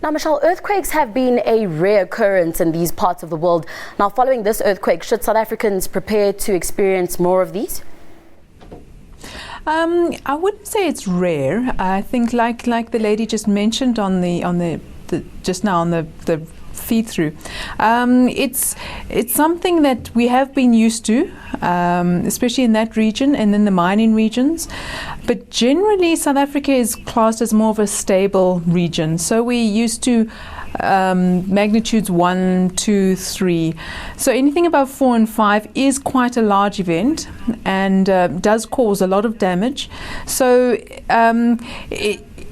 Now, Michelle, earthquakes have been a rare occurrence in these parts of the world. Now, following this earthquake, should South Africans prepare to experience more of these? I wouldn't say it's rare. I think, like the lady just mentioned on the feed through, it's something that we have been used to, especially in that region and in the mining regions. But generally, South Africa is classed as more of a stable region. So we're used to magnitudes 1, 2, 3. So anything above 4 and 5 is quite a large event and does cause a lot of damage. So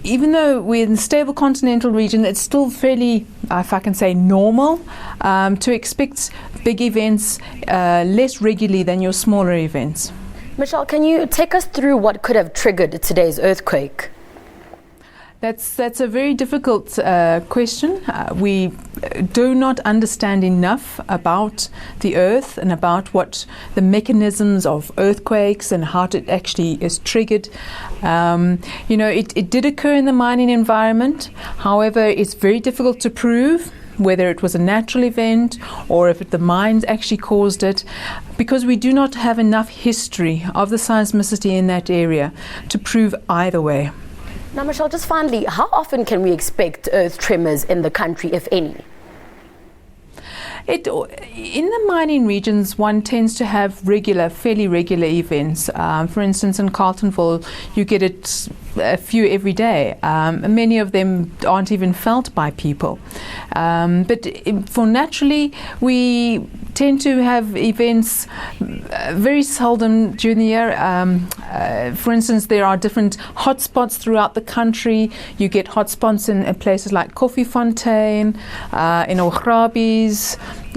even though we're in a stable continental region, it's still fairly, if I can say, normal to expect big events less regularly than your smaller events. Michelle, can you take us through what could have triggered today's earthquake? That's a very difficult question. We do not understand enough about the earth and about what the mechanisms of earthquakes and how it actually is triggered. It did occur in the mining environment. However, it's very difficult to prove whether it was a natural event or if the mines actually caused it, because we do not have enough history of the seismicity in that area to prove either way. Now, Michelle, just finally, how often can we expect earth tremors in the country, if any? In the mining regions, one tends to have fairly regular events. For instance, in Carltonville, you get a few every day. Many of them aren't even felt by people. But for naturally, we tend to have events very seldom during the year. For instance, there are different hotspots throughout the country. You get hotspots in places like Koffiefontein, in Orkney,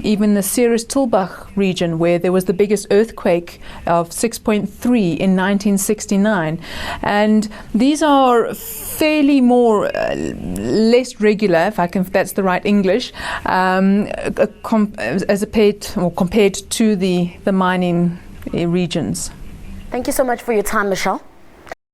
even the Ceres-Tulbagh region, where there was the biggest earthquake of 6.3 in 1969. And these are fairly less regular, if that's the right English, compared to the mining regions. Thank you so much for your time, Michelle.